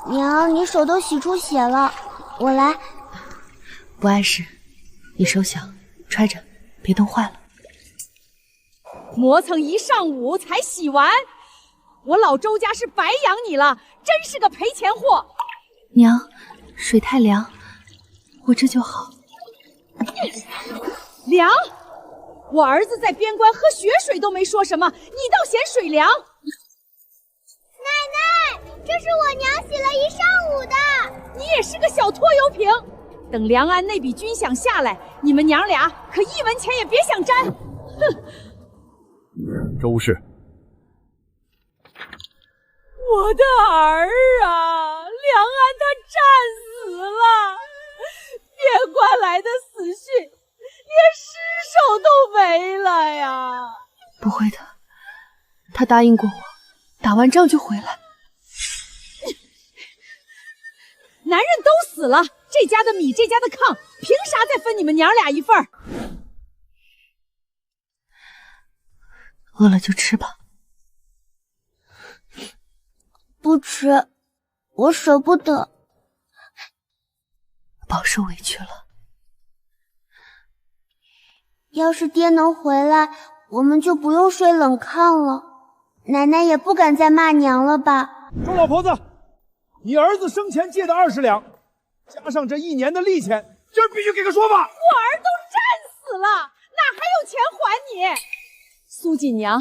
娘，你手都洗出血了，我来。不碍事，你手小，揣着，别冻坏了。磨蹭一上午才洗完，我老周家是白养你了，真是个赔钱货。娘，水太凉，我这就好。凉？我儿子在边关喝血水都没说什么，你倒嫌水凉。奶奶，这是我娘洗了一上午的。你也是个小拖油瓶。等梁安那笔军饷下来，你们娘俩可一文钱也别想沾。哼！周氏，我的儿啊，梁安他战死了，边关来的死讯，连尸首都没了呀！不会的，他答应过我，打完仗就回来。男人都死了，这家的米，这家的炕，凭啥再分你们娘俩一份儿？饿了就吃吧。不吃，我舍不得。饱受委屈了。要是爹能回来，我们就不用睡冷炕了，奶奶也不敢再骂娘了吧？周老婆子，你儿子生前借的20两，加上这1年的利钱，今儿必须给个说法。我儿都战死了，哪还有钱还你？苏锦娘，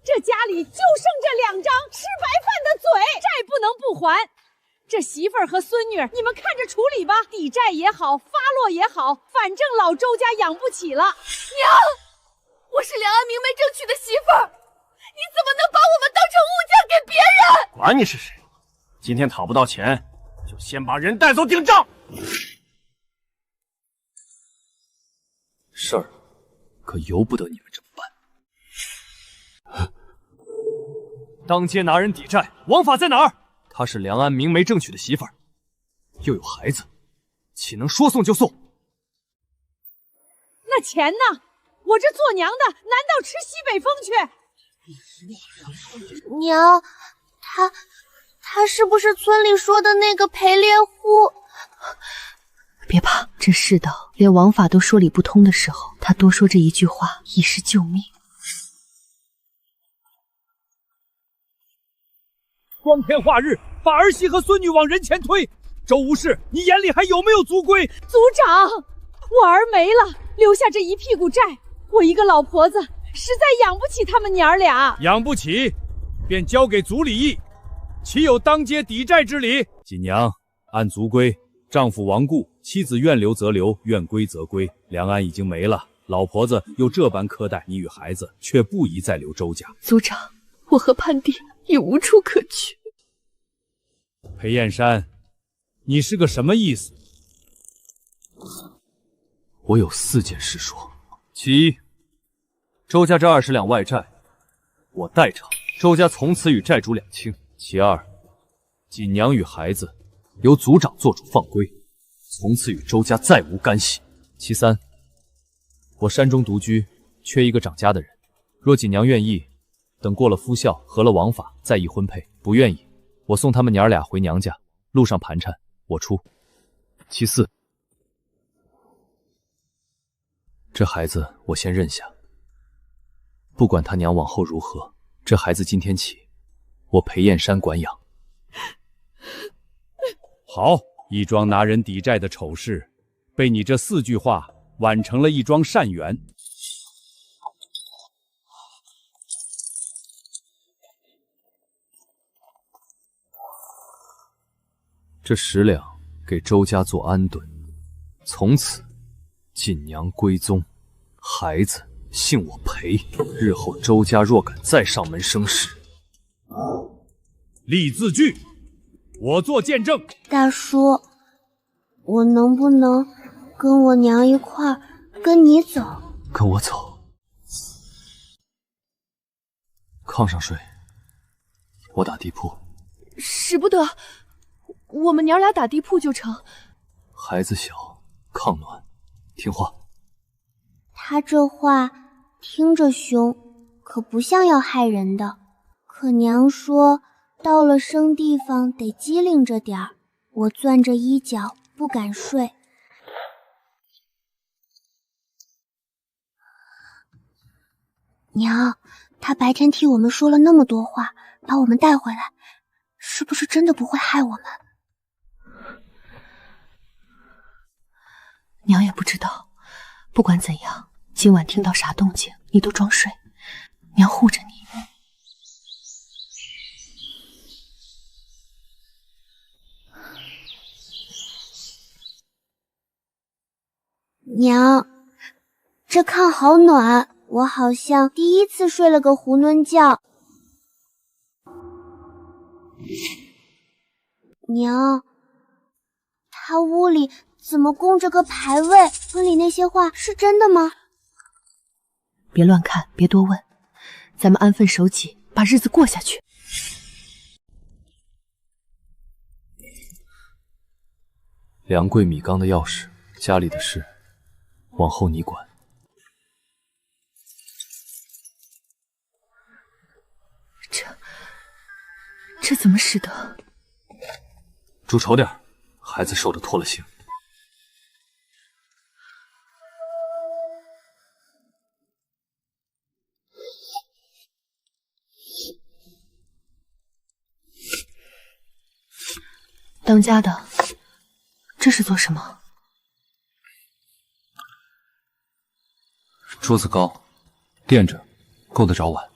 这家里就剩这2张吃白饭的嘴，债不能不还。这媳妇儿和孙女，你们看着处理吧，抵债也好，发落也好，反正老周家养不起了。娘，我是梁安明媒正娶的媳妇儿，你怎么能把我们当成物件给别人？管你是谁，今天讨不到钱，就先把人带走顶账。事儿可由不得你们这么办。当街拿人抵债，王法在哪儿？她是梁安明媒正娶的媳妇儿，又有孩子，岂能说送就送？那钱呢？我这做娘的难道吃西北风去？娘，他是不是村里说的那个陪猎户？别怕，这世道连王法都说理不通的时候，他多说这一句话已是救命。光天化日，把儿媳和孙女往人前推，周无事，你眼里还有没有族规？族长，我儿没了，留下这一屁股债，我一个老婆子实在养不起他们娘俩。养不起，便交给族里役，岂有当街抵债之理？锦娘，按族规，丈夫亡故，妻子愿留则留，愿归则归。梁安已经没了，老婆子又这般苛待你与孩子，却不宜再留周家。族长，我和盼弟已无处可去。裴燕山，你是个什么意思？我有4件事说。其一，周家这20两外债，我代偿，周家从此与债主两清。其二，锦娘与孩子由族长做主放归，从此与周家再无干系。其三，我山中独居，缺一个掌家的人，若锦娘愿意，等过了夫孝，合了王法，再议婚配；不愿意，我送他们娘俩回娘家，路上盘缠我出。其四，这孩子我先认下，不管他娘往后如何，这孩子今天起，我裴燕山管养。好，一桩拿人抵债的丑事，被你这4句话挽成了一桩善缘。这10两给周家做安顿，从此锦娘归宗，孩子姓我裴。日后周家若敢再上门生事，立字据，我做见证。大叔，我能不能跟我娘一块儿跟你走？跟我走，炕上睡，我打地铺。使不得，我们娘俩打地铺就成。孩子小，炕暖，听话。他这话听着凶，可不像要害人的。可娘说到了生地方得机灵着点儿。我攥着衣角不敢睡。娘，他白天替我们说了那么多话，把我们带回来，是不是真的不会害我们？娘也不知道。不管怎样，今晚听到啥动静，你都装睡，娘护着你。娘，这炕好暖，我好像第一次睡了个囫囵觉。娘，他屋里怎么供着个牌位？村里那些话是真的吗？别乱看，别多问，咱们安分守己，把日子过下去。梁柜米缸的钥匙，家里的事，往后你管。这怎么使得？住稠点，孩子受得脱了形。当家的，这是做什么？桌子高，垫着，够得着碗。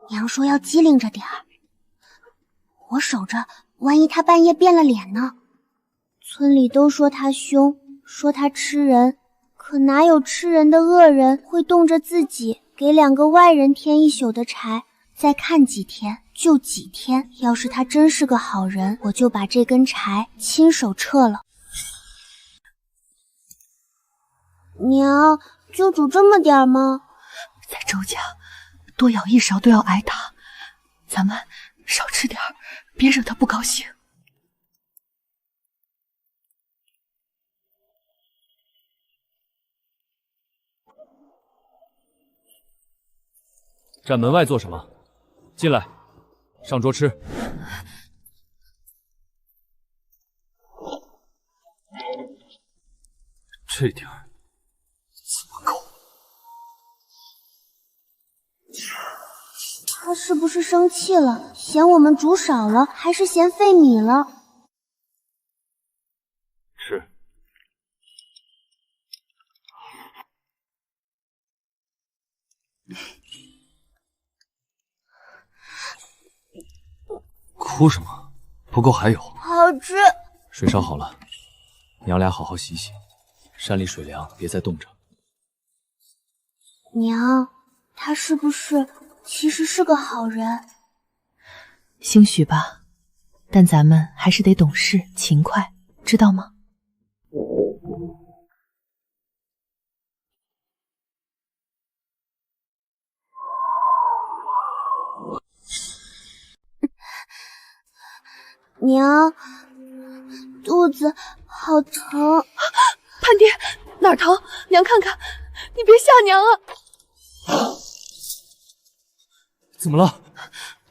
娘说要机灵着点儿，我守着，万一他半夜变了脸呢？村里都说他凶，说他吃人，可哪有吃人的恶人会动着自己给2个外人添一宿的柴？再看几天就几天，要是他真是个好人，我就把这根柴亲手撤了。娘，就煮这么点吗？在周家，多舀一勺都要挨打，咱们少吃点儿，别惹他不高兴。站门外做什么？进来，上桌吃。这点儿怎么够？他是不是生气了？嫌我们煮少了，还是嫌费米了？吃。哭什么？不够还有。好吃。水烧好了，娘俩好好洗洗。山里水凉，别再冻着。娘，他是不是其实是个好人？兴许吧，但咱们还是得懂事勤快，知道吗？娘，肚子好疼。潘爹，哪儿疼？娘看看，你别吓娘啊！怎么了？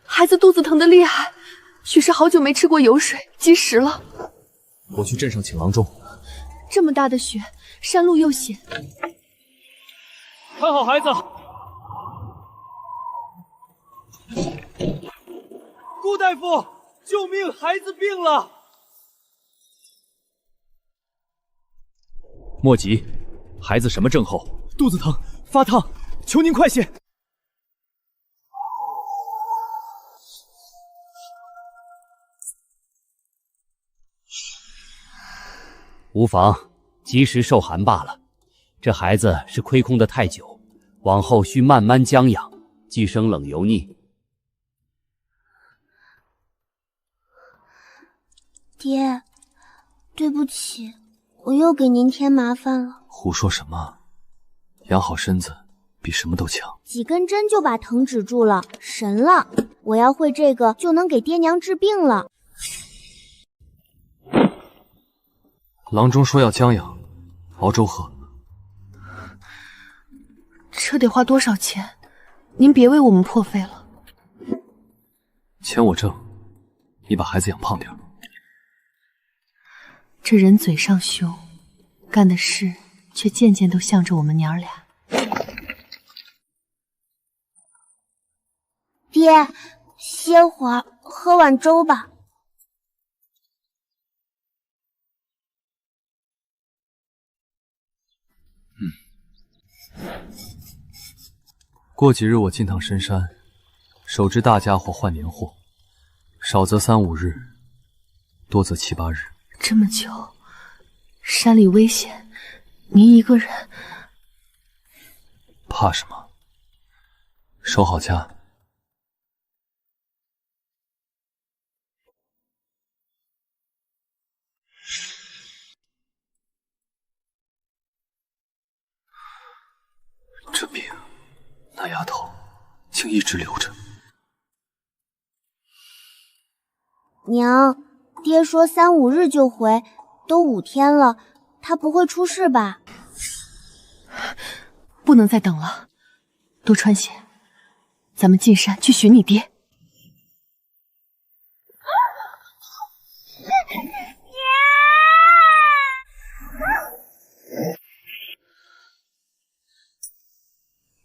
孩子肚子疼得厉害，许是好久没吃过油水，积食了。我去镇上请郎中。这么大的雪，山路又险，看好孩子。顾大夫，救命！孩子病了。莫急，孩子什么症候？肚子疼，发烫，求您快些。无妨，及时受寒罢了。这孩子是亏空的太久，往后需慢慢将养，忌生冷油腻。爹，对不起，我又给您添麻烦了。胡说什么？养好身子比什么都强。几根针就把疼止住了，神了！我要会这个，就能给爹娘治病了。郎中说要将养，熬粥喝。这得花多少钱？您别为我们破费了。钱我挣，你把孩子养胖点。这人嘴上凶，干的事却件件都向着我们娘俩。爹，歇会儿，喝碗粥吧。过几日我进趟深山，手执大家伙换年货，少则3、5日，多则7、8日。这么久，山里危险，您一个人，怕什么？守好家。这病，那丫头竟一直留着。娘，爹说3、5日就回，都5天了，他不会出事吧？不能再等了，多穿些，咱们进山去寻你爹。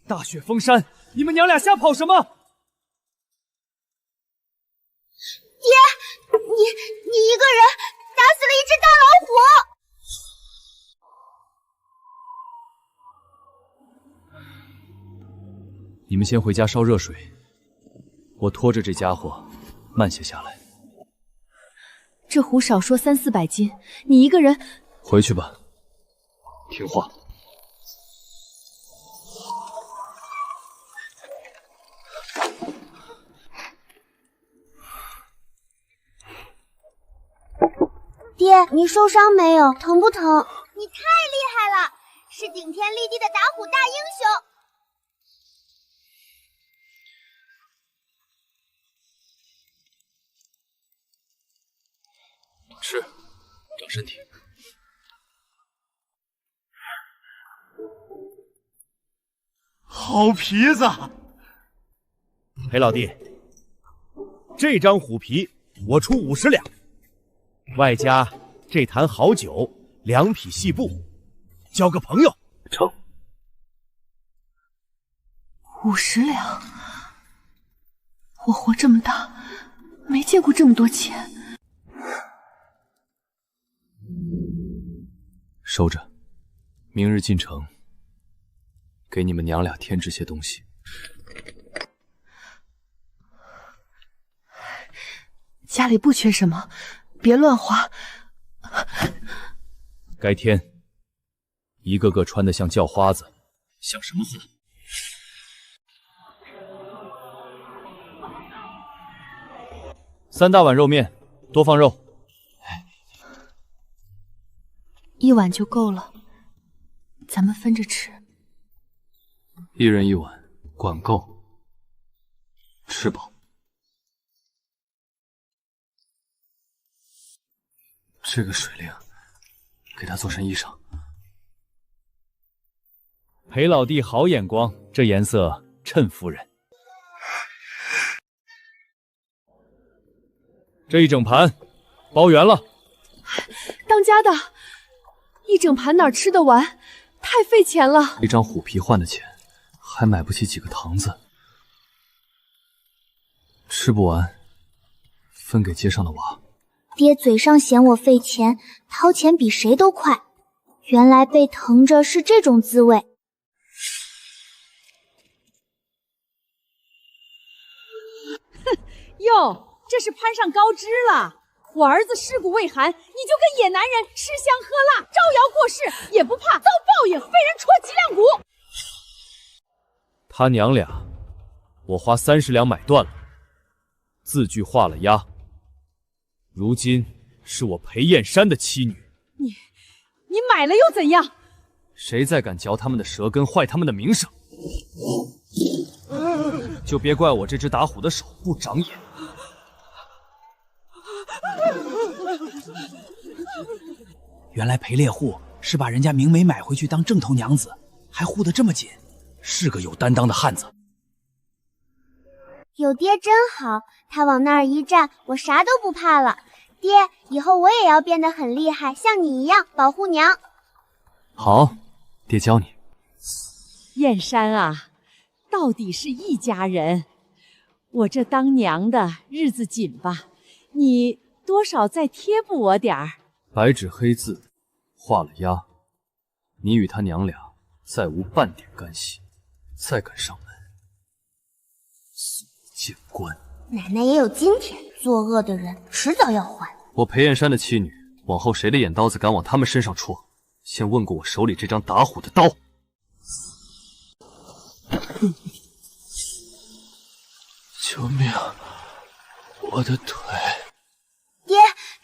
大雪封山，你们娘俩瞎跑什么？爹，你一个人打死了一只大老虎！你们先回家烧热水，我拖着这家伙慢些下来。这壶少说3、400斤，你一个人回去吧，听话。爹，你受伤没有？疼不疼？你太厉害了，是顶天立地的打虎大英雄。吃，长身体。好皮子！裴老弟，这张虎皮我出50两。外加这坛好酒，2匹细布，交个朋友。成。50两，我活这么大，没见过这么多钱。收着，明日进城，给你们娘俩添置些东西。家里不缺什么。别乱花，该添，一个个穿得像叫花子，像什么花？3大碗肉面，多放肉。1碗就够了，咱们分着吃。1人1碗，管够，吃饱。这个水灵，给他做身衣裳。裴老弟好眼光，这颜色衬夫人。这一整盘包圆了。当家的，一整盘哪吃得完？太费钱了。一张虎皮换的钱，还买不起几个堂子。吃不完，分给街上的娃。爹嘴上嫌我费钱，掏钱比谁都快。原来被疼着是这种滋味。哼，哟，这是攀上高枝了。我儿子尸骨未寒，你就跟野男人吃香喝辣，招摇过市，也不怕遭报应，被人戳脊梁骨。他娘俩，我花30两买断了，字据画了押。如今是我裴燕山的妻女，你买了又怎样？谁再敢嚼他们的舌根，坏他们的名声，就别怪我这只打虎的手不长眼。原来裴猎户是把人家明梅买回去当正头娘子，还护得这么紧。是个有担当的汉子。有爹真好，他往那儿一站，我啥都不怕了。爹，以后我也要变得很厉害，像你一样保护娘。好，爹教你。燕山啊，到底是一家人。我这当娘的日子紧吧，你多少再贴补我点儿。白纸黑字画了押，你与他娘俩再无半点干系，再敢上门，送你见官。奶奶也有今天，作恶的人迟早要还。我裴燕山的妻女，往后谁的眼刀子敢往他们身上戳，先问过我手里这张打虎的刀。救命！我的腿！爹，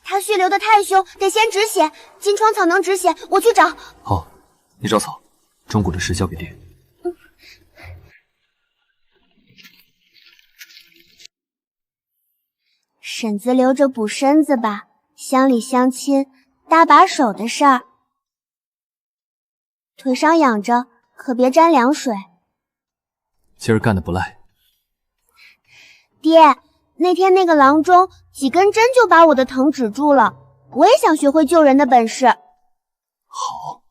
他血流得太凶，得先止血。金疮草能止血，我去找。好，你找草，中蛊的事交给爹。婶子留着补身子吧，乡里乡亲搭把手的事儿。腿上养着，可别沾凉水。今儿干得不赖。爹，那天那个郎中几根针就把我的疼止住了，我也想学会救人的本事。好。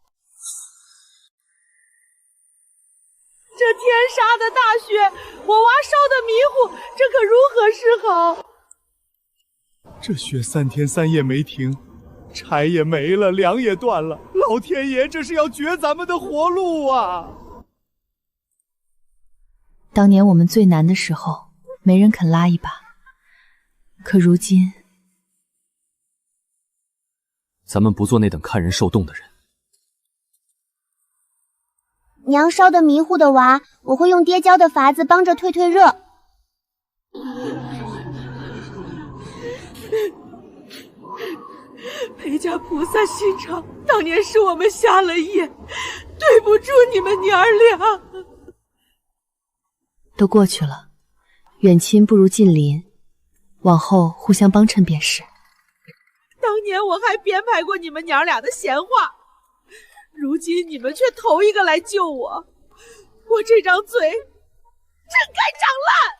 这天杀的大雪，我娃烧得迷糊，这可如何是好？这雪3天3夜没停，柴也没了，粮也断了，老天爷这是要绝咱们的活路啊！当年我们最难的时候，没人肯拉一把，可如今，咱们不做那等看人受冻的人。娘烧得迷糊的娃，我会用爹教的法子帮着退退热。裴家菩萨心肠，当年是我们瞎了眼，对不住你们娘儿俩。都过去了，远亲不如近邻，往后互相帮衬便是。当年我还编排过你们娘俩的闲话，如今你们却头一个来救我，我这张嘴真该长烂。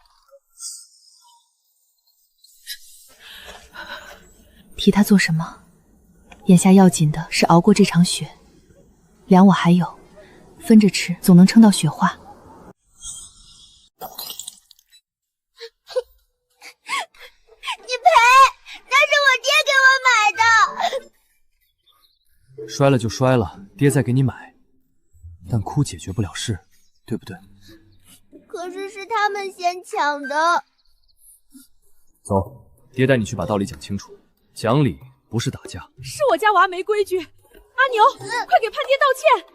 提他做什么？眼下要紧的是熬过这场雪，粮我还有，分着吃，总能撑到雪化。你赔，那是我爹给我买的。摔了就摔了，爹再给你买，但哭解决不了事，对不对？可是是他们先抢的。走，爹带你去把道理讲清楚。讲理不是打架。是我家娃没规矩，阿牛，快给潘爹道歉。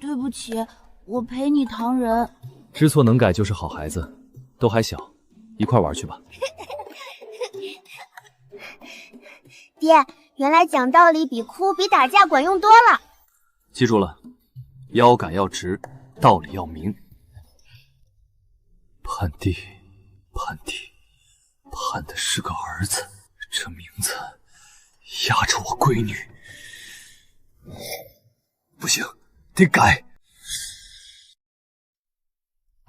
对不起，我陪你唐人。知错能改就是好孩子，都还小，一块玩去吧。爹，原来讲道理比哭比打架管用多了。记住了，腰杆要直，道理要明。盼弟，盼弟，盼的是个儿子，这名字压着我闺女。不行，得改。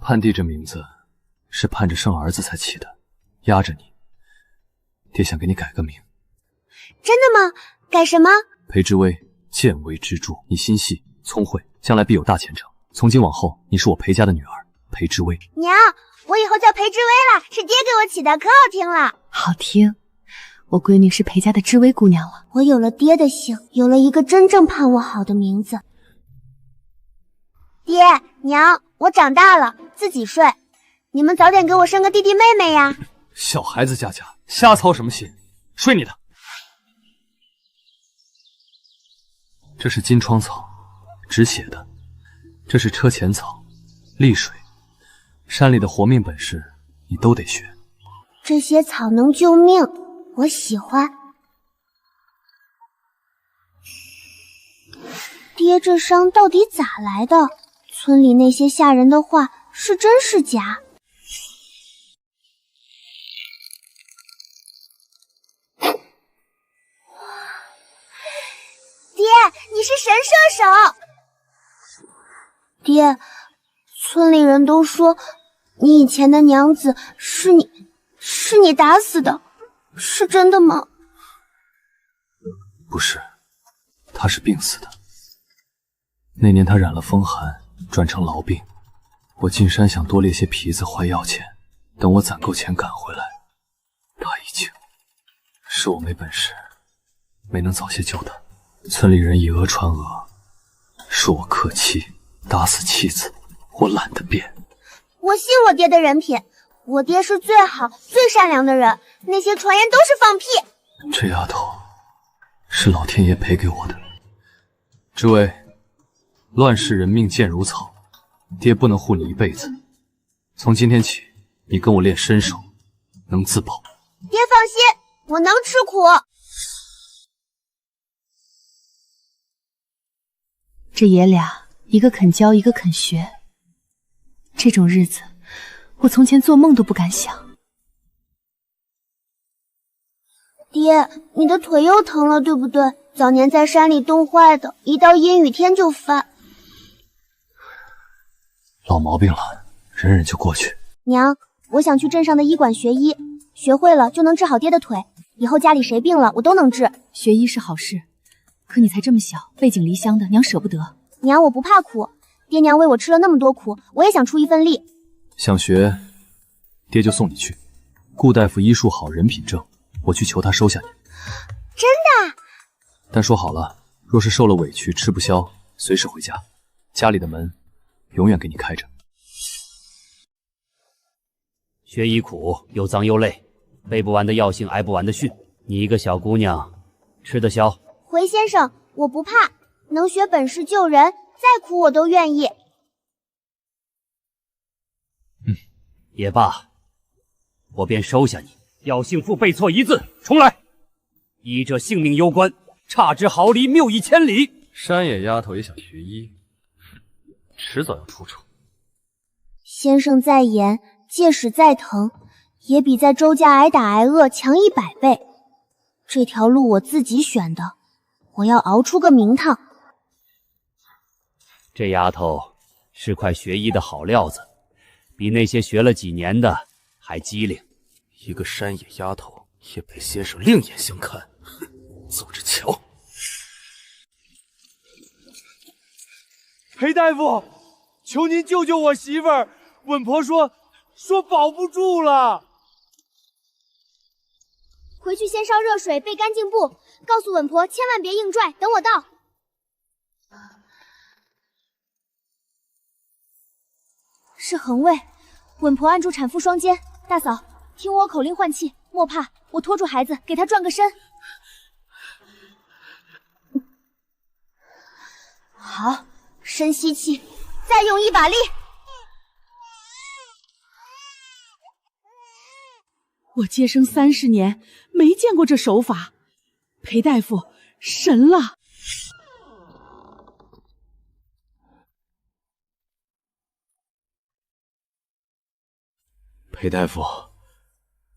盼弟这名字是盼着生儿子才起的，压着你，爹想给你改个名。真的吗？改什么？裴之威，见微知著，你心细聪慧，将来必有大前程。从今往后，你是我裴家的女儿，裴之威。娘，我以后叫裴之威了，是爹给我起的，可好听了。好听，我闺女是裴家的知薇姑娘了。我有了爹的姓，有了一个真正盼我好的名字。爹娘，我长大了，自己睡，你们早点给我生个弟弟妹妹呀。小孩子家家，瞎操什么心？睡你的。这是金疮草，止血的；这是车前草，利水。山里的活命本事，你都得学。这些草能救命，我喜欢。爹这伤到底咋来的？村里那些吓人的话是真是假？爹，你是神射手！爹，村里人都说你以前的娘子是你打死的，是真的吗？不是，她是病死的。那年她染了风寒，转成痨病。我进山想多猎些皮子换药钱，等我攒够钱赶回来，她已经……是我没本事，没能早些救她。村里人以讹传讹，说我克妻，打死妻子，我懒得变。我信我爹的人品，我爹是最好、最善良的人，那些传言都是放屁。这丫头是老天爷赔给我的。诸位，乱世人命贱如草，爹不能护你一辈子。从今天起，你跟我练身手，能自保。爹放心，我能吃苦。这爷俩，一个肯教，一个肯学。这种日子，我从前做梦都不敢想。爹，你的腿又疼了，对不对？早年在山里冻坏的，一到阴雨天就犯。老毛病了，忍忍就过去。娘，我想去镇上的医馆学医，学会了就能治好爹的腿，以后家里谁病了我都能治。学医是好事，可你才这么小，背井离乡的，娘舍不得。娘，我不怕苦，爹娘为我吃了那么多苦，我也想出一份力。想学，爹就送你去。顾大夫医术好，人品正，我去求他收下你。真的？但说好了，若是受了委屈吃不消，随时回家，家里的门永远给你开着。学医苦，又脏又累，背不完的药性，挨不完的训。你一个小姑娘，吃得消。回先生，我不怕，能学本事救人，再苦我都愿意。也罢，我便收下你。药姓父背错一字，重来。医者性命攸关，差之毫厘，谬以千里。山野丫头也想学医，迟早要出丑。先生再严，届使再疼，也比在周家挨打挨饿强100倍。这条路我自己选的，我要熬出个名堂。这丫头是块学医的好料子，比那些学了几年的还机灵。一个山野丫头也被先生另眼相看，走着瞧。裴大夫，求您救救我媳妇儿，稳婆说保不住了。回去先烧热水备干净布，告诉稳婆千万别硬拽，等我到。是横位，稳婆按住产妇双肩。大嫂，听我口令换气，莫怕，我拖住孩子，给她转个身。好，深吸气，再用一把力。我接生30年，没见过这手法，裴大夫神了！裴大夫，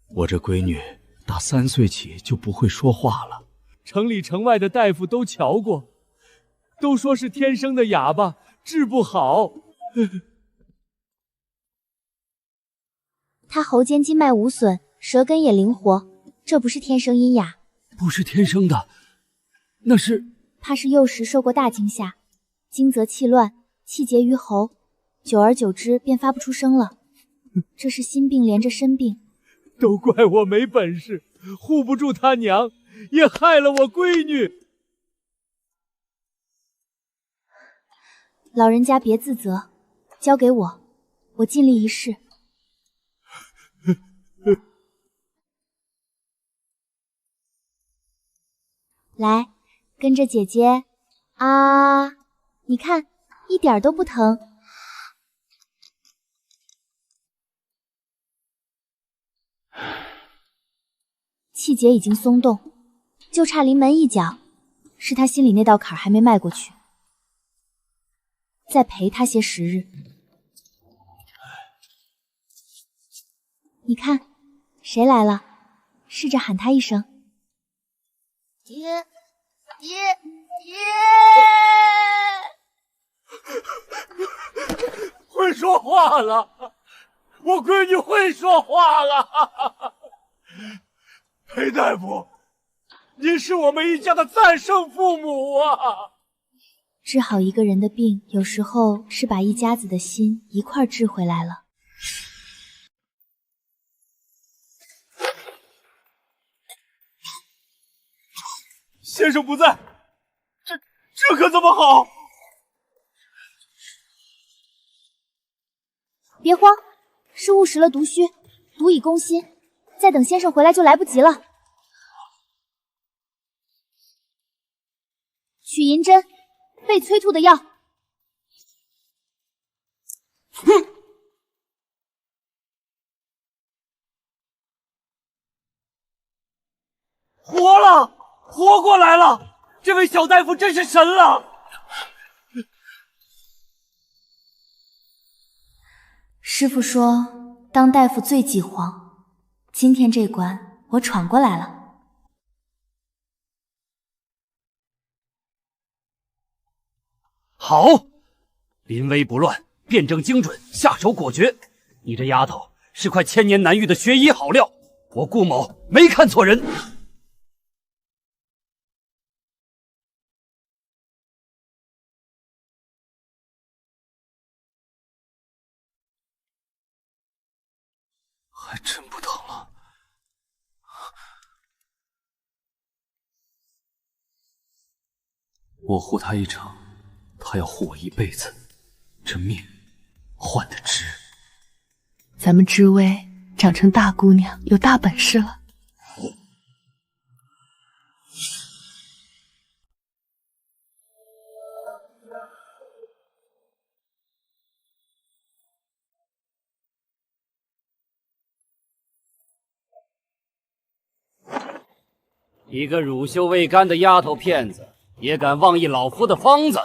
我这闺女打3岁起就不会说话了，城里城外的大夫都瞧过，都说是天生的哑巴，治不好。她喉间筋脉无损，舌根也灵活，这不是天生音哑，不是天生的，那是……怕是幼时受过大惊吓，惊则气乱，气结于喉，久而久之便发不出声了。这是心病连着身病，都怪我没本事，护不住他娘，也害了我闺女。老人家别自责，交给我，我尽力一试。来，跟着姐姐啊！你看，一点都不疼。气结已经松动，就差临门一脚，是他心里那道坎还没迈过去。再陪他些时日。你看，谁来了？试着喊他一声。爹！混说话了，我闺女会说话了。裴大夫，您是我们一家的再生父母啊！治好一个人的病，有时候是把一家子的心一块治回来了。先生不在，这可怎么好？别慌，是误食了毒须，毒已攻心，再等先生回来就来不及了。取银针，备催吐的药。哼！活了，活过来了！这位小大夫真是神了！师傅说，当大夫最忌慌。今天这关我闯过来了。好，临危不乱，辩证精准，下手果决。你这丫头是块千年难遇的学医好料，我顾某没看错人。还真不疼了。我护他一场，他要护我一辈子，这命换得值。咱们知薇长成大姑娘，有大本事了。一个乳臭未干的丫头片子，也敢妄议老夫的方子！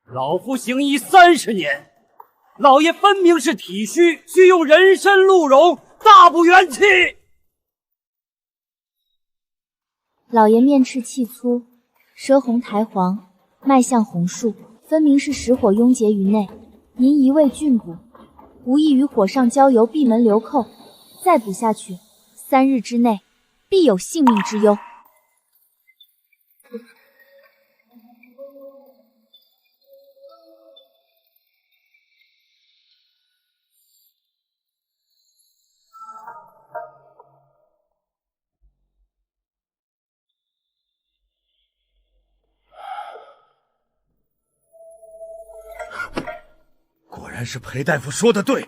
老夫行医30年，老爷分明是体虚，需用人参鹿茸，大补元气。老爷面赤气粗，舌红苔黄，脉象红数，分明是实火壅结于内。您一味峻补，无异于火上浇油，闭门留寇。再补下去，3日之内必有性命之忧。果然是裴大夫说的对。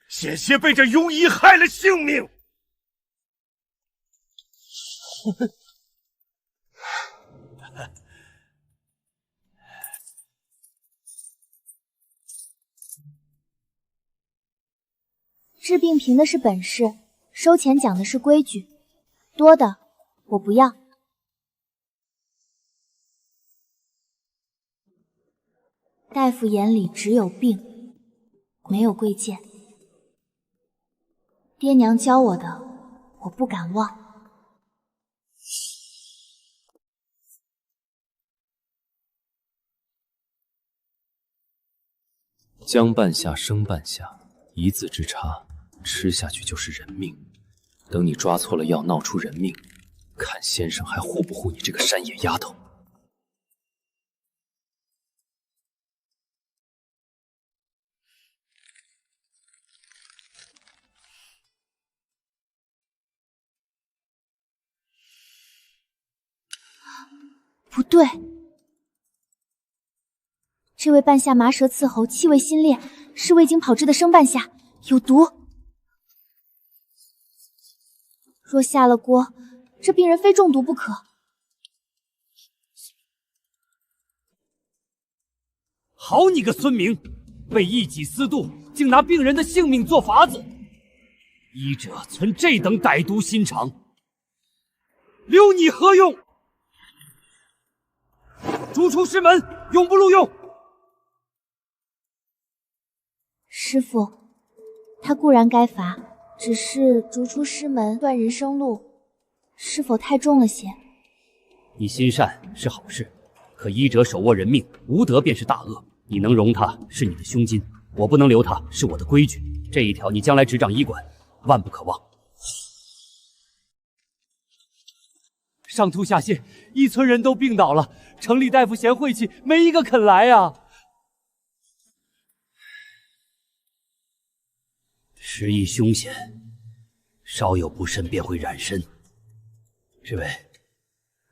险些被这庸医害了性命。治病凭的是本事，收钱讲的是规矩，多的我不要。大夫眼里只有病，没有贵贱。爹娘教我的，我不敢忘。姜半夏，生半夏，一字之差，吃下去就是人命。等你抓错了药，闹出人命，看先生还护不护你这个山野丫头。不对，这位半夏麻舌刺喉，气味辛烈，是未经炮制的生半夏，有毒。若下了锅，这病人非中毒不可。好你个孙明，为一己私度，竟拿病人的性命做法子！医者存这等歹毒心肠，留你何用？逐出师门，永不录用。师父，他固然该罚，只是逐出师门，断人生路，是否太重了些？你心善是好事，可医者手握人命，无德便是大恶。你能容他是你的胸襟，我不能留他是我的规矩。这一条你将来执掌医馆，万不可忘。上吐下泻，一村人都病倒了，城里大夫嫌晦气，没一个肯来啊。时疫凶险，稍有不慎便会染身。这位，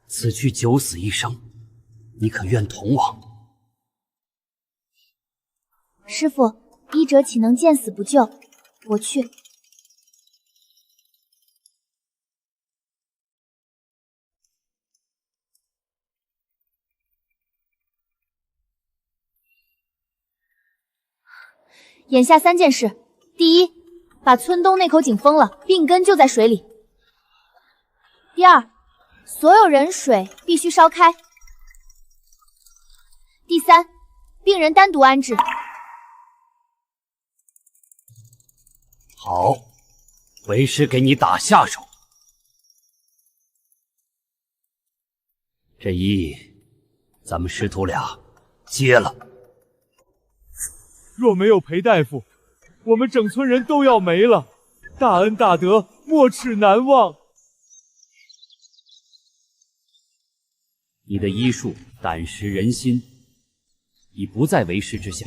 此去九死一生，你可愿同往？师傅，医者岂能见死不救？我去。眼下3件事：第一，把村东那口井封了，病根就在水里；第二，所有人水必须烧开；第三，病人单独安置。好，为师给你打下手。这一，咱们师徒俩接了。若没有裴大夫，我们整村人都要没了。大恩大德，没齿难忘。你的医术胆识人心，已不在为师之下。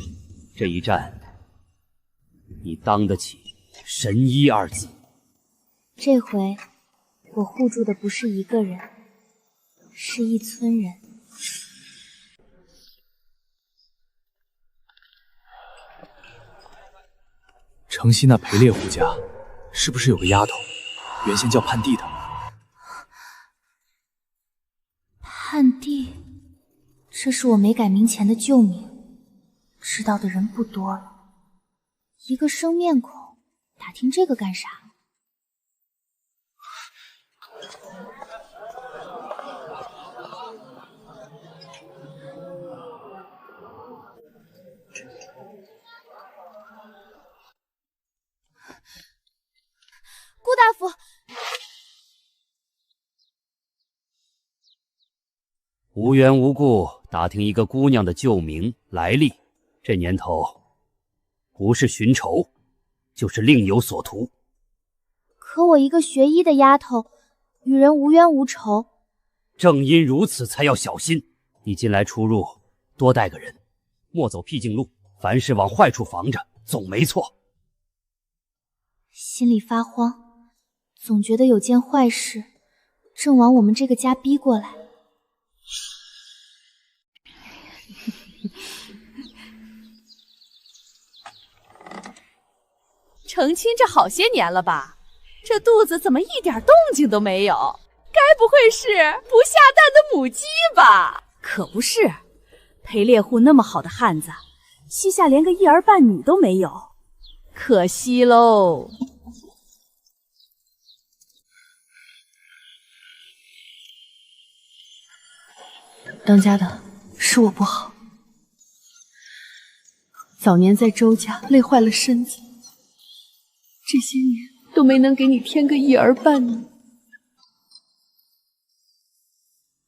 这一战，你当得起神医2字。这回我护住的不是一个人，是一村人。城西那裴烈户家，是不是有个丫头，原先叫盼帝的？盼帝，这是我没改名前的旧名，知道的人不多了。一个生面孔，打听这个干啥？顾大夫，无缘无故打听一个姑娘的旧名来历，这年头，不是寻仇，就是另有所图。可我一个学医的丫头，与人无冤无仇。正因如此，才要小心。你进来出入，多带个人，莫走僻静路，凡事往坏处防着，总没错。心里发慌，总觉得有件坏事正往我们这个家逼过来。成亲这好些年了吧？这肚子怎么一点动静都没有？该不会是不下蛋的母鸡吧？可不是，裴烈户那么好的汉子，膝下连个一儿半女都没有，可惜喽。当家的是我不好，早年在周家累坏了身子，这些年都没能给你添个一儿半女。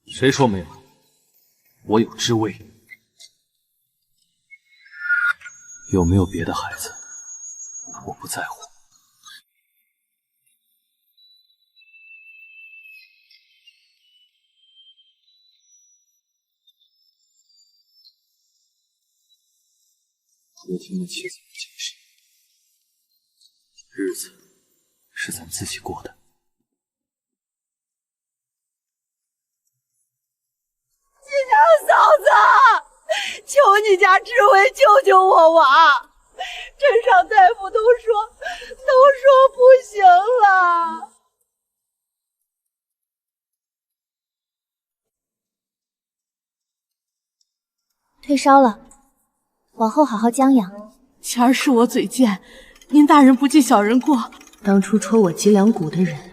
谁说没有？我有知味。有没有别的孩子，我不在乎。也听了妻子的解释，日子是咱自己过的。亲娘嫂子，求你家知微救救我娃！镇上大夫都说不行了。退烧了，往后好好将养。前儿是我嘴贱，您大人不计小人过。当初戳我脊梁骨的人，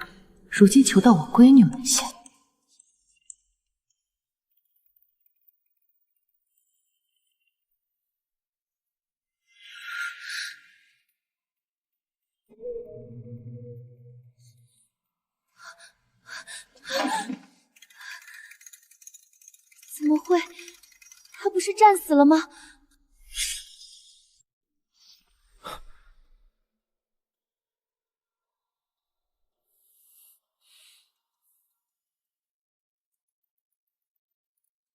如今求到我闺女门下。怎么会他不是战死了吗？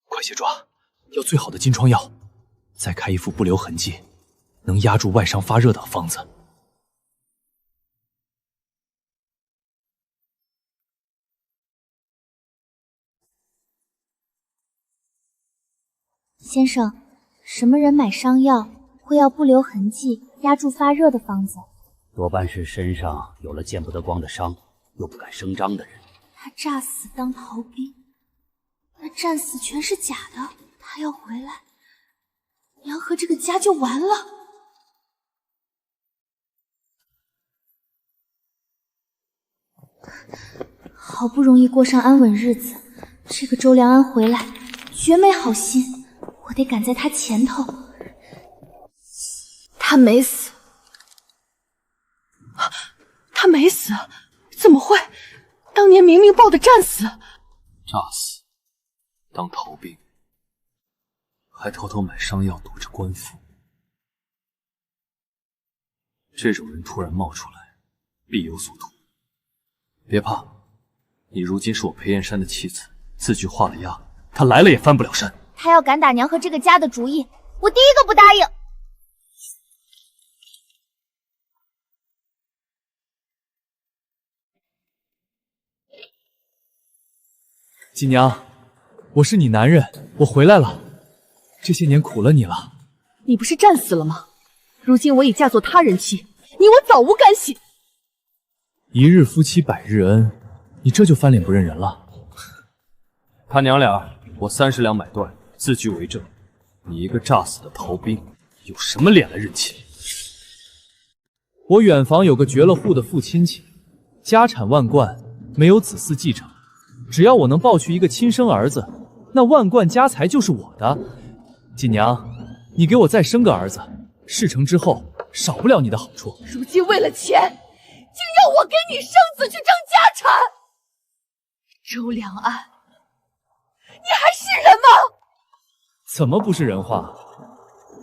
快些抓！要最好的金疮药，再开一副不留痕迹，能压住外伤发热的方子。先生，什么人买伤药会要不留痕迹压住发热的方子？多半是身上有了见不得光的伤，又不敢声张的人。他诈死当逃兵，那战死全是假的。他要回来，娘和这个家就完了。好不容易过上安稳日子，这个周良安回来绝没好心，我得赶在他前头。他没死，他没死，怎么会？当年明明报的战死，诈死当逃兵，还偷偷买伤药躲着官府。这种人突然冒出来，必有所图。别怕，你如今是我裴燕山的妻子，字据画了押，他来了也翻不了身。他要敢打娘和这个家的主意，我第一个不答应。锦娘，我是你男人，我回来了。这些年苦了你了。你不是战死了吗？如今我已嫁作他人妻，你我早无干系。一日夫妻百日恩，你这就翻脸不认人了？他娘俩，我30两买断，字据为证。你一个诈死的逃兵，有什么脸来认亲？我远房有个绝了户的富亲戚，家产万贯，没有子嗣继承。只要我能抱去一个亲生儿子，那万贯家财就是我的。锦娘，你给我再生个儿子，事成之后少不了你的好处。如今为了钱，竟要我给你生子去争家产，周良安，你还是人吗？怎么不是人话？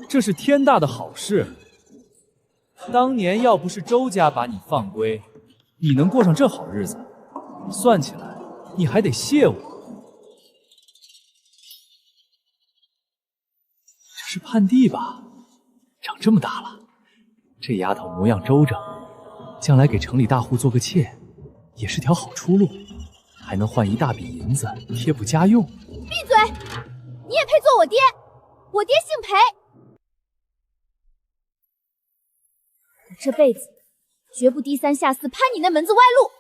这是天大的好事。当年要不是周家把你放归，你能过上这好日子？算起来，你还得谢我。这是盼弟吧？长这么大了，这丫头模样周正，将来给城里大户做个妾，也是条好出路，还能换一大笔银子贴补家用。闭嘴！你也配做我爹？我爹姓裴。我这辈子绝不低三下四攀你那门子歪路。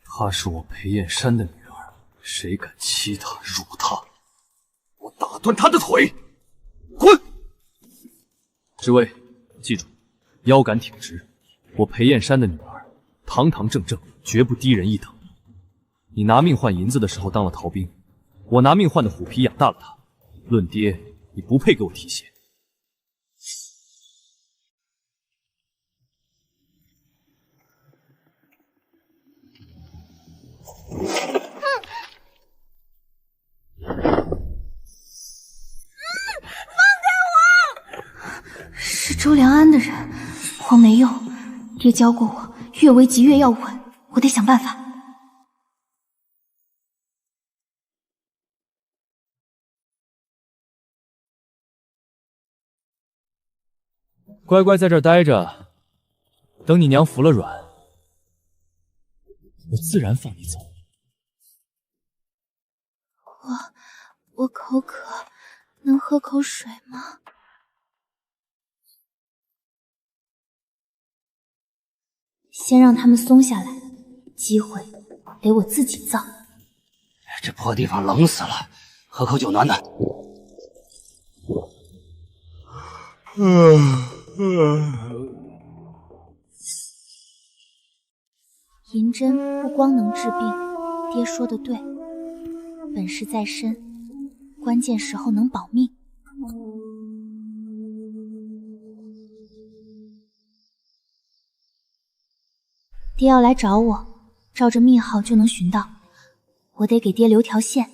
她是我裴燕山的女儿，谁敢欺她辱她，我打断她的腿！滚！侍卫，记住，腰杆挺直。我裴燕山的女儿，堂堂正正，绝不低人一等。你拿命换银子的时候当了逃兵，我拿命换的虎皮养大了她。论爹，你不配给我提鞋。是周良安的人，我没用。爹教过我，越危急越要稳，我得想办法。乖乖在这儿待着，等你娘服了软，我自然放你走。我口渴，能喝口水吗？先让他们松下来，机会得我自己造。这破地方冷死了，喝口酒暖暖。银针不光能治病，爹说的对，本事在身，关键时候能保命。爹要来找我，照着密号就能寻到，我得给爹留条线。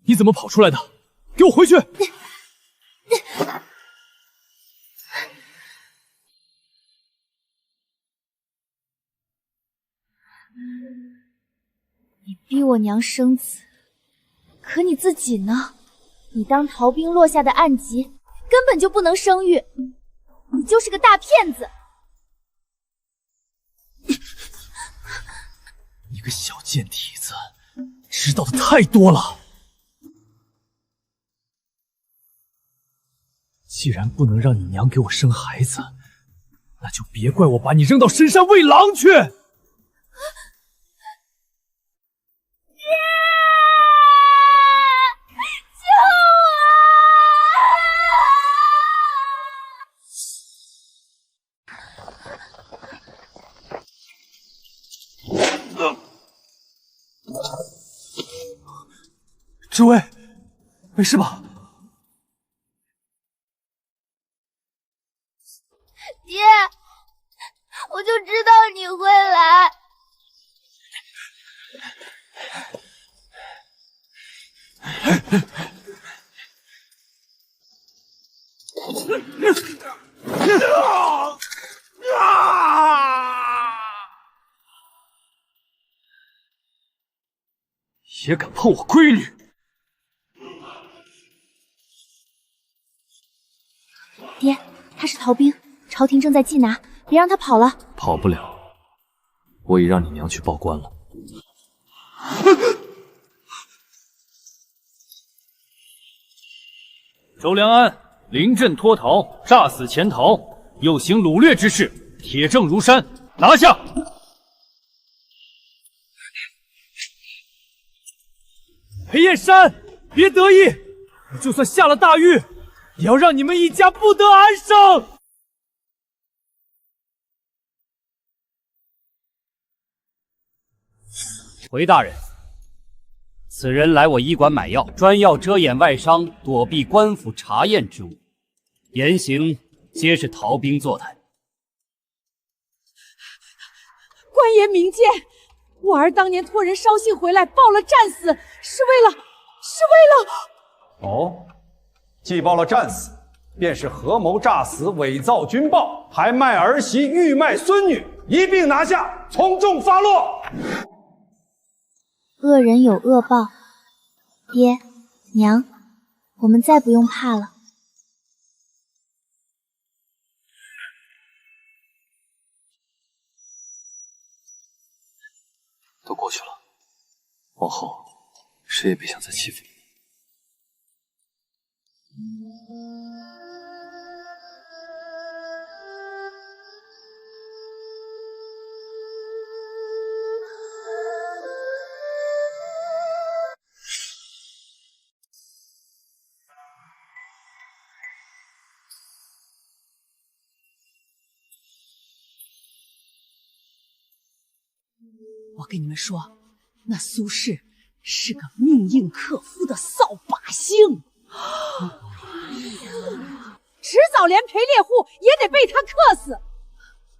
你怎么跑出来的？给我回去！你逼我娘生子，可你自己呢？你当逃兵落下的暗疾根本就不能生育，你就是个大骗子！你个小贱蹄子，知道的太多了。既然不能让你娘给我生孩子，那就别怪我把你扔到深山喂狼去！知薇，没事吧？爹，我就知道你会来。也敢碰我闺女！爹，他是逃兵，朝廷正在缉拿，别让他跑了。跑不了，我已让你娘去报官了。周良安临阵脱逃，诈死潜逃，又行掳掠之事，铁证如山，拿下！裴燕山，别得意，我就算下了大狱，也要让你们一家不得安生！回大人，此人来我医馆买药，专要遮掩外伤，躲避官府查验之物，言行皆是逃兵作态。官爷明鉴，我儿当年托人捎信回来，报了战死，是为了。哦，既报了战死，便是合谋诈死、伪造军报，还卖儿媳、欲卖孙女，一并拿下，从重发落。恶人有恶报，爹娘，我们再不用怕了。都过去了，往后谁也别想再欺负你。我跟你们说，那苏轼是个命硬克夫的扫把星，迟早连裴猎户也得被他克死。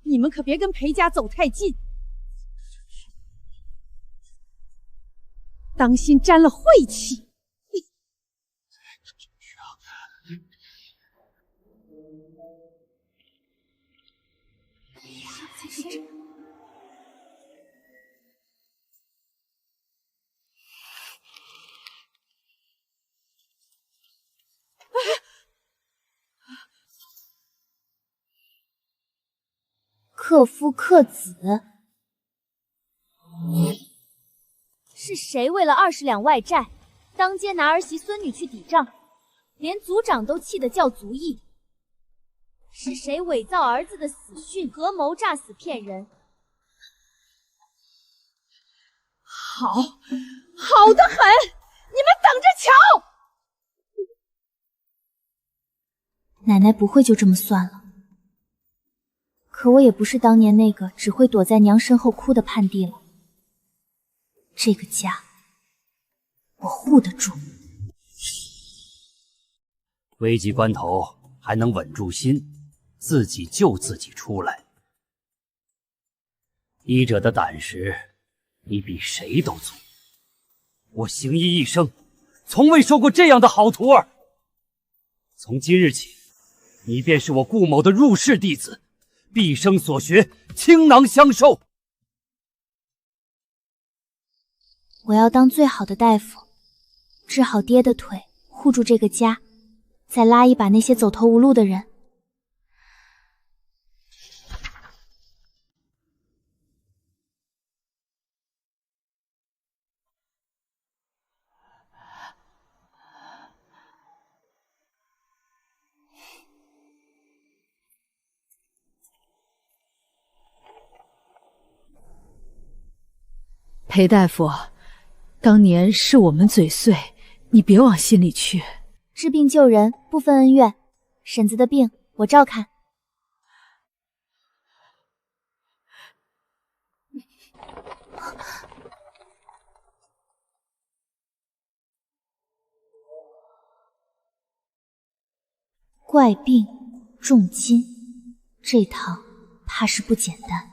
你们可别跟裴家走太近，当心沾了晦气。克夫克子，是谁为了20两外债，当街拿儿媳孙女去抵账，连族长都气得叫族义？是谁伪造儿子的死讯，合谋诈死骗人？好得很，你们等着瞧！奶奶不会就这么算了。可我也不是当年那个只会躲在娘身后哭的叛弟了。这个家我护得住。危急关头还能稳住心，自己救自己出来。医者的胆识，你比谁都足。我行医一生，从未收过这样的好徒儿。从今日起，你便是我顾某的入室弟子，毕生所学，倾囊相授。我要当最好的大夫，治好爹的腿，护住这个家，再拉一把那些走投无路的人。裴大夫，当年是我们嘴碎，你别往心里去。治病救人不分恩怨，婶子的病我照看。怪病重金，这趟怕是不简单。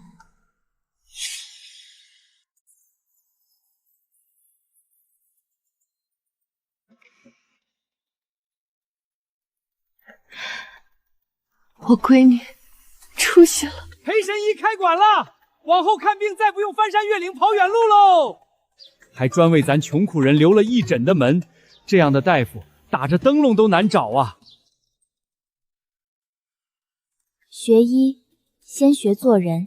我闺女出息了。裴神医开馆了，往后看病再不用翻山越岭跑远路喽。还专为咱穷苦人留了义诊的门，这样的大夫打着灯笼都难找啊。学医先学做人，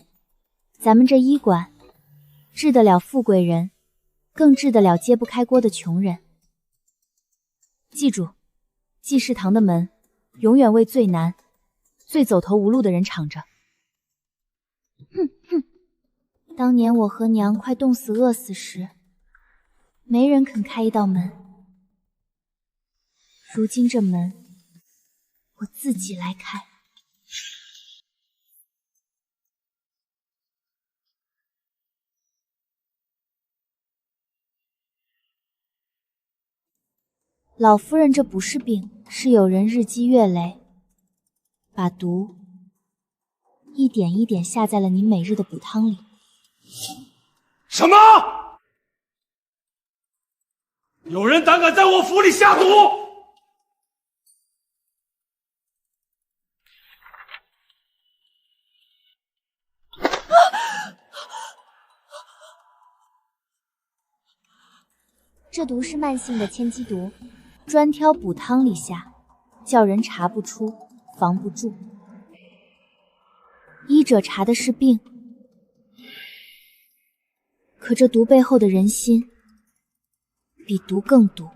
咱们这医馆治得了富贵人，更治得了揭不开锅的穷人。记住，济世堂的门永远为最难、最走投无路的人敞着。哼哼，当年我和娘快冻死饿死时，没人肯开一道门。如今这门，我自己来开。老夫人这不是病，是有人日积月累，把毒一点一点下在了你每日的补汤里。什么？有人胆敢在我府里下毒？这毒是慢性的千机毒，专挑补汤里下，叫人查不出，防不住。医者查的是病，可这毒背后的人心，比毒更毒。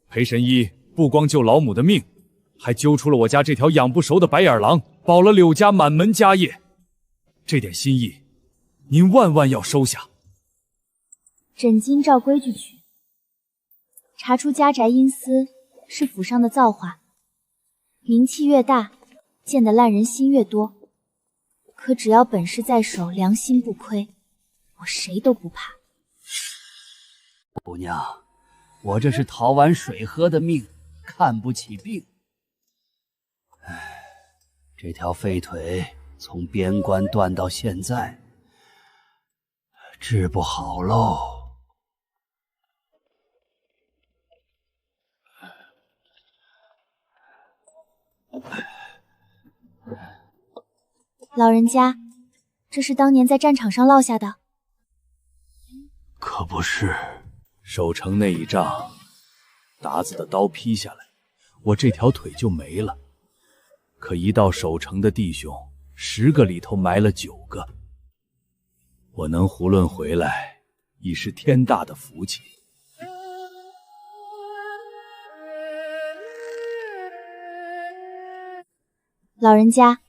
裴神医不光救老母的命，还揪出了我家这条养不熟的白眼狼，保了柳家满门家业。这点心意，您万万要收下。诊金照规矩取，查出家宅阴司是府上的造化，名气越大，见得烂人心越多。可只要本事在手，良心不亏，我谁都不怕。姑娘，我这是讨碗水喝的命，看不起病。唉，这条废腿从边关断到现在，治不好喽。老人家，这是当年在战场上落下的。可不是，守城那一仗，达子的刀劈下来，我这条腿就没了。可一到守城的弟兄，10个里头埋了9个。我能囫囵回来，已是天大的福气。老人家，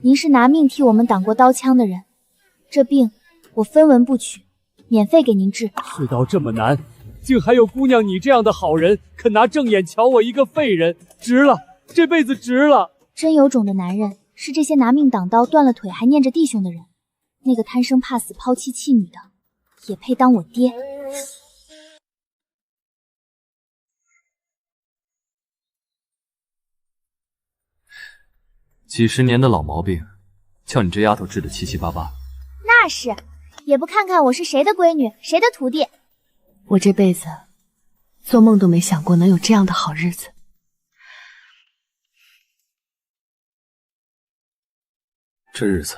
您是拿命替我们挡过刀枪的人，这病我分文不取，免费给您治。世道这么难，竟还有姑娘你这样的好人肯拿正眼瞧我一个废人，值了，这辈子值了。真有种的男人是这些拿命挡刀、断了腿还念着弟兄的人。那个贪生怕死、抛妻弃女的，也配当我爹？几十年的老毛病，叫你这丫头治得七七八八。那是，也不看看我是谁的闺女，谁的徒弟。我这辈子做梦都没想过能有这样的好日子。这日子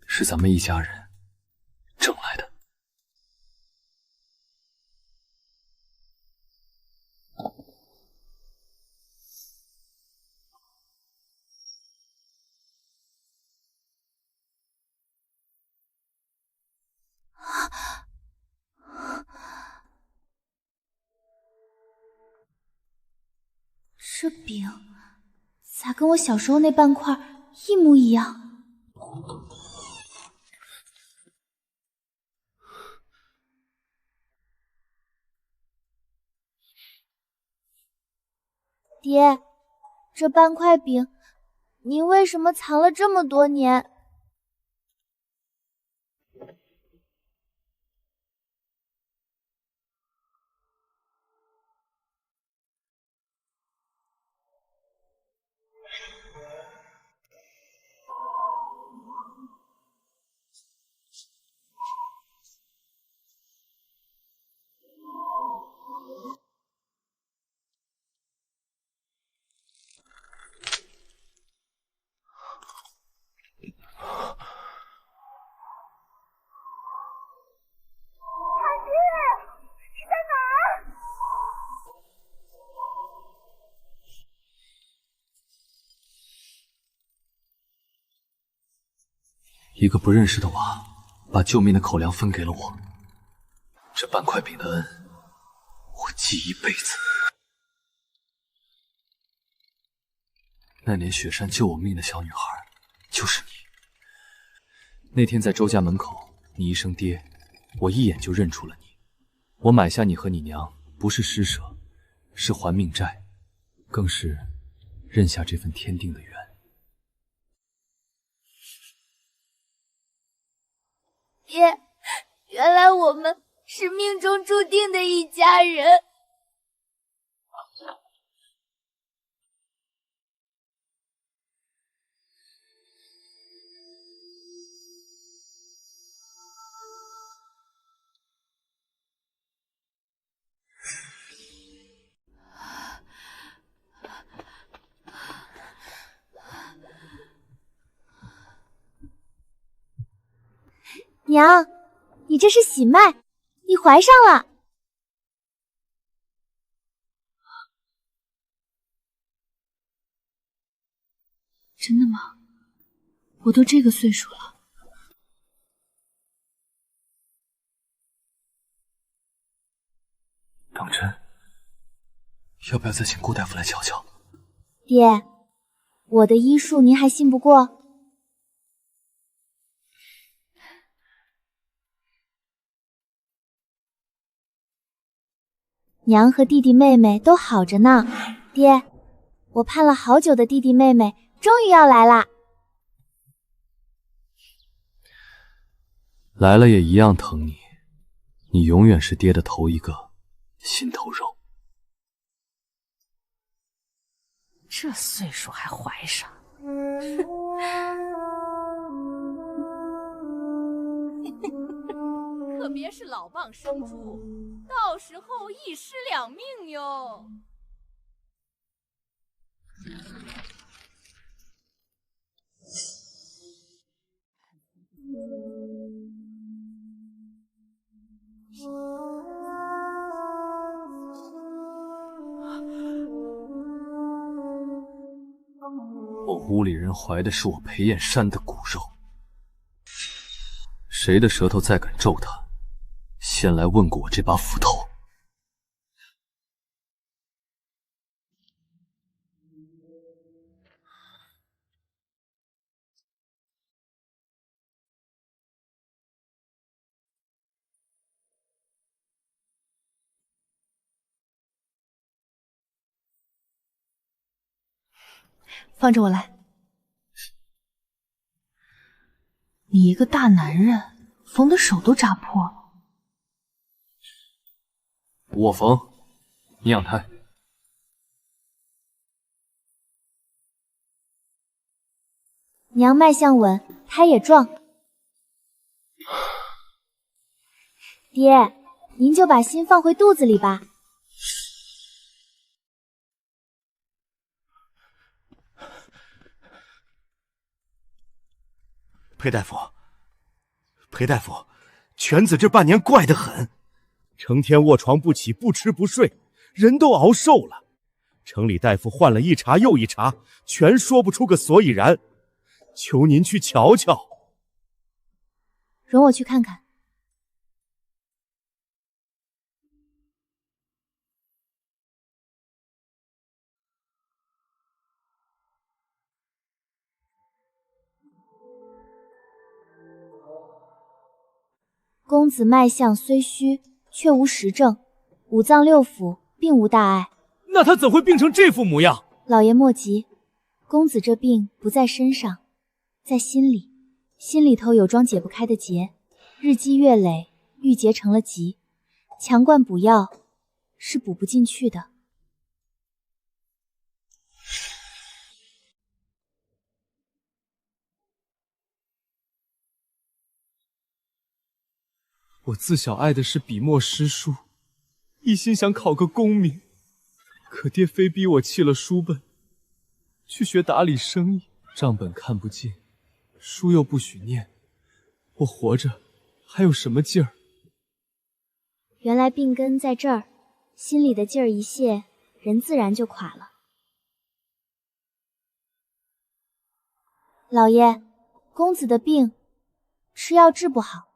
是咱们一家人挣来的。这饼咋跟我小时候那半块一模一样？爹，这半块饼，您为什么藏了这么多年？一个不认识的娃，把救命的口粮分给了我，这半块饼的恩，我记一辈子。那年雪山救我命的小女孩，就是你。那天在周家门口，你一声爹，我一眼就认出了你。我买下你和你娘，不是施舍，是还命债，更是认下这份天定的缘。爹，原来我们是命中注定的一家人。娘，你这是喜脉，你怀上了。真的吗？我都这个岁数了。当真？要不要再请顾大夫来瞧瞧？爹，我的医术您还信不过？娘和弟弟妹妹都好着呢。爹，我盼了好久的弟弟妹妹终于要来啦！来了也一样疼你，你永远是爹的头一个心头肉。这岁数还怀上，可别是老蚌生珠，到时候一尸两命哟。我屋里人怀的是我裴燕山的骨肉，谁的舌头再敢咒他，先来问过我这把斧头。放着我来。你一个大男人，缝的手都扎破了。我缝，你养胎。娘脉象稳，胎也壮。爹，您就把心放回肚子里吧。裴大夫，裴大夫，犬子这半年怪得很，成天卧床不起，不吃不睡，人都熬瘦了。城里大夫换了一茬又一茬，全说不出个所以然。求您去瞧瞧。容我去看看。公子脉象虽虚，却无实证，五脏六腑并无大碍。那他怎会病成这副模样？老爷莫急，公子这病不在身上，在心里。心里头有桩解不开的结，日积月累，郁结成了疾。强灌补药是补不进去的。我自小爱的是笔墨诗书，一心想考个功名，可爹非逼我弃了书本，去学打理生意，账本看不进，书又不许念，我活着还有什么劲儿？原来病根在这儿，心里的劲儿一泄，人自然就垮了。老爷，公子的病，吃药治不好。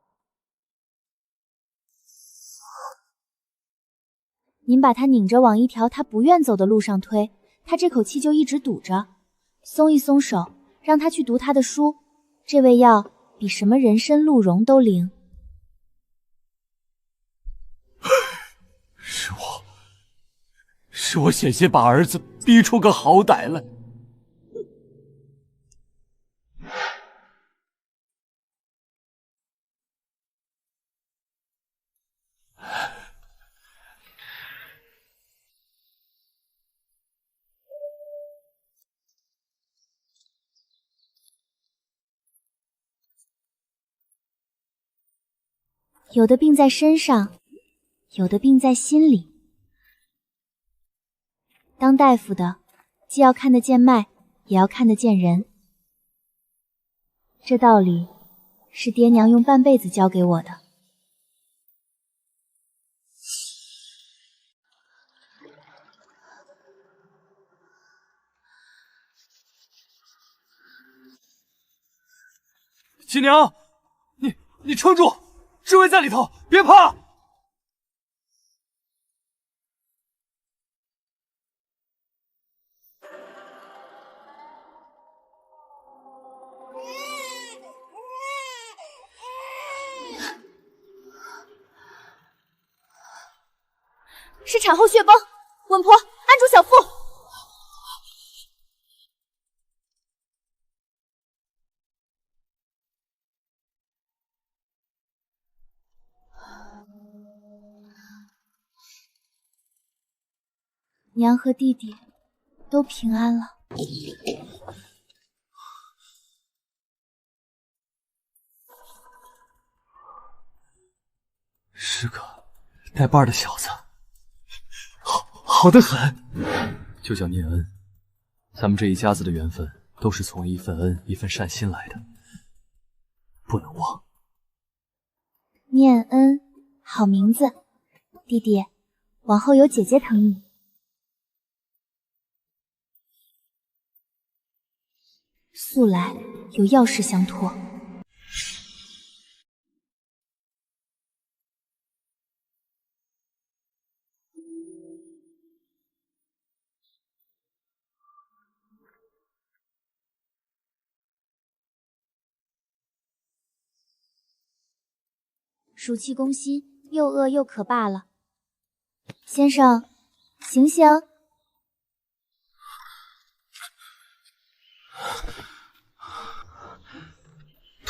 您把他拧着往一条他不愿走的路上推，他这口气就一直堵着。松一松手，让他去读他的书，这味药比什么人参鹿茸都灵。是我险些把儿子逼出个好歹来。有的病在身上，有的病在心里。当大夫的，既要看得见脉，也要看得见人。这道理是爹娘用半辈子教给我的。锦娘，你撑住，侍卫在里头，别怕。是产后血崩，稳婆，按住小腹。娘和弟弟都平安了。是个带把的小子，好得很。就叫念恩，咱们这一家子的缘分都是从一份恩一份善心来的，不能忘。念恩，好名字。弟弟，往后有姐姐疼你。速来，有要事相托。暑气攻心，又饿又渴罢了。先生，醒醒！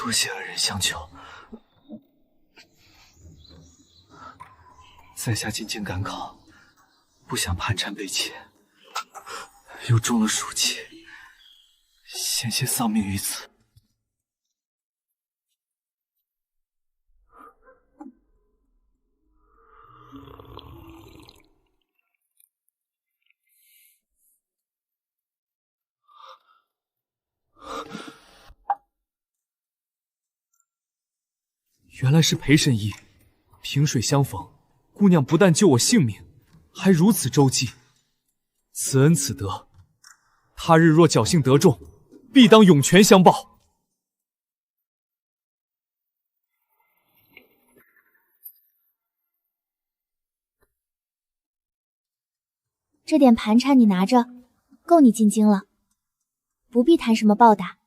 多谢恩人相救，在下进京赶考，不想盘缠被窃，又中了暑气，险些丧命于此。原来是裴神医，萍水相逢，姑娘不但救我性命，还如此周济，此恩此德，他日若侥幸得中，必当涌泉相报。这点盘缠你拿着，够你进京了，不必谈什么报答。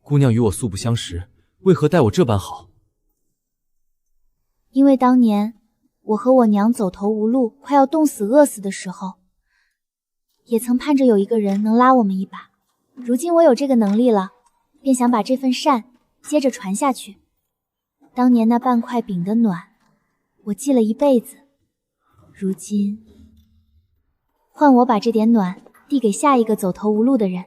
姑娘与我素不相识，为何待我这般好？因为当年我和我娘走投无路，快要冻死饿死的时候，也曾盼着有一个人能拉我们一把。如今我有这个能力了，便想把这份善接着传下去。当年那半块饼的暖，我记了一辈子。如今换我把这点暖递给下一个走投无路的人。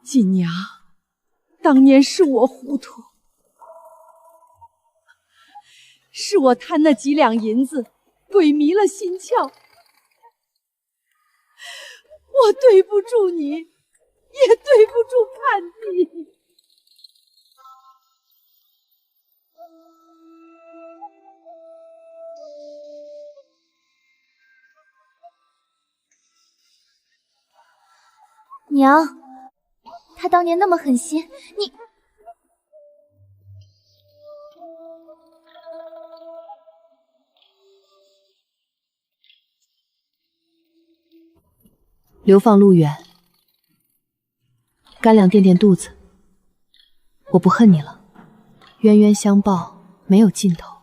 锦娘，当年是我糊涂，是我贪那几两银子，鬼迷了心窍。我对不住你，也对不住盼弟。娘，他当年那么狠心，你……流放路远，干粮垫垫肚子。我不恨你了，冤冤相报没有尽头。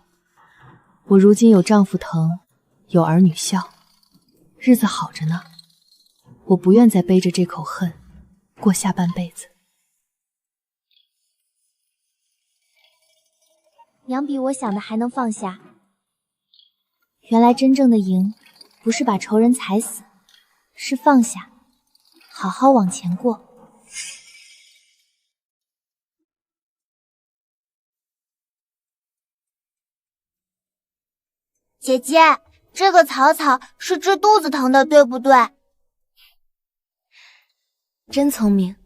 我如今有丈夫疼，有儿女孝，日子好着呢。我不愿再背着这口恨过下半辈子。娘比我想的还能放下。原来真正的赢，不是把仇人踩死，是放下，好好往前过。姐姐，这个草草是治肚子疼的，对不对？真聪明，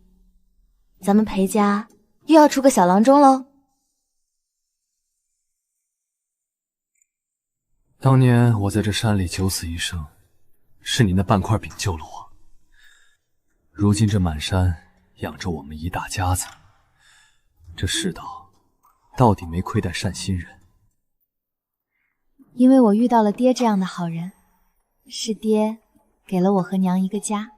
咱们裴家又要出个小郎中喽。当年我在这山里九死一生，是你那半块饼救了我。如今这满山养着我们一大家子，这世道到底没亏待善心人。因为我遇到了爹这样的好人，是爹给了我和娘一个家。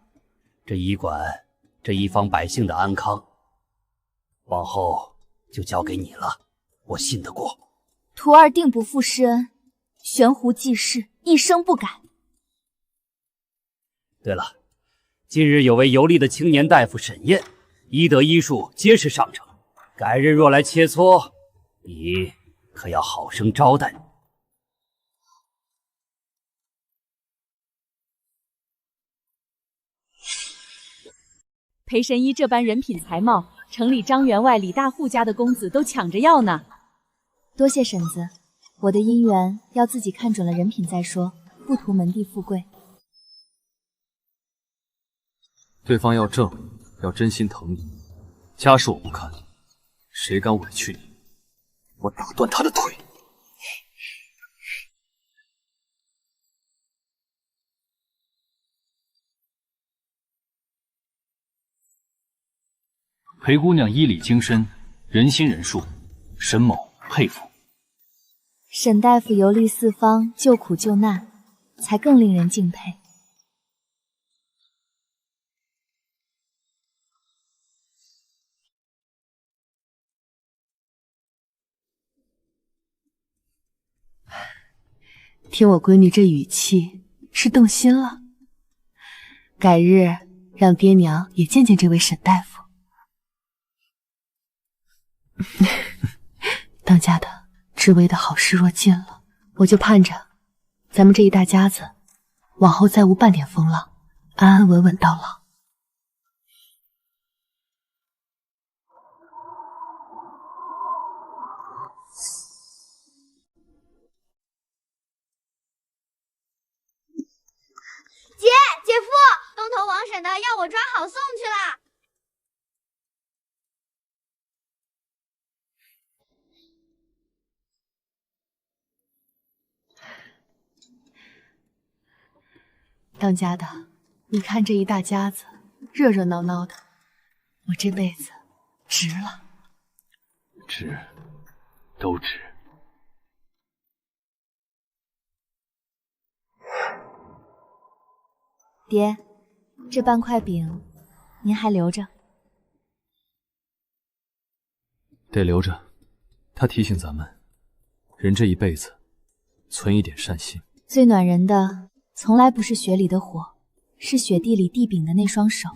这医馆，这一方百姓的安康，往后就交给你了，我信得过。徒儿定不负师恩，悬壶济世，一生不改。对了，近日有位游历的青年大夫沈燕，医德医术皆是上乘，改日若来切磋，你可要好生招待。裴神医这般人品才貌，城里张员外李大户家的公子都抢着要呢。多谢婶子，我的姻缘要自己看准了人品再说，不图门第富贵。对方要正，要真心疼你，家事我不看，谁敢委屈你，我打断他的腿。裴姑娘医理精深，仁心仁术，沈某佩服。沈大夫游历四方，救苦救难，才更令人敬佩。听我闺女这语气，是动心了。改日让爹娘也见见这位沈大夫。当家的，知微的好事若尽了，我就盼着咱们这一大家子往后再无半点风浪，安安稳稳到老。姐夫，东头王婶的要我抓好送去了。当家的，你看这一大家子热热闹闹的，我这辈子值了。值，都值。爹，这半块饼您还留着？得留着，他提醒咱们，人这一辈子，存一点善心。最暖人的，从来不是雪里的火，是雪地里递饼的那双手。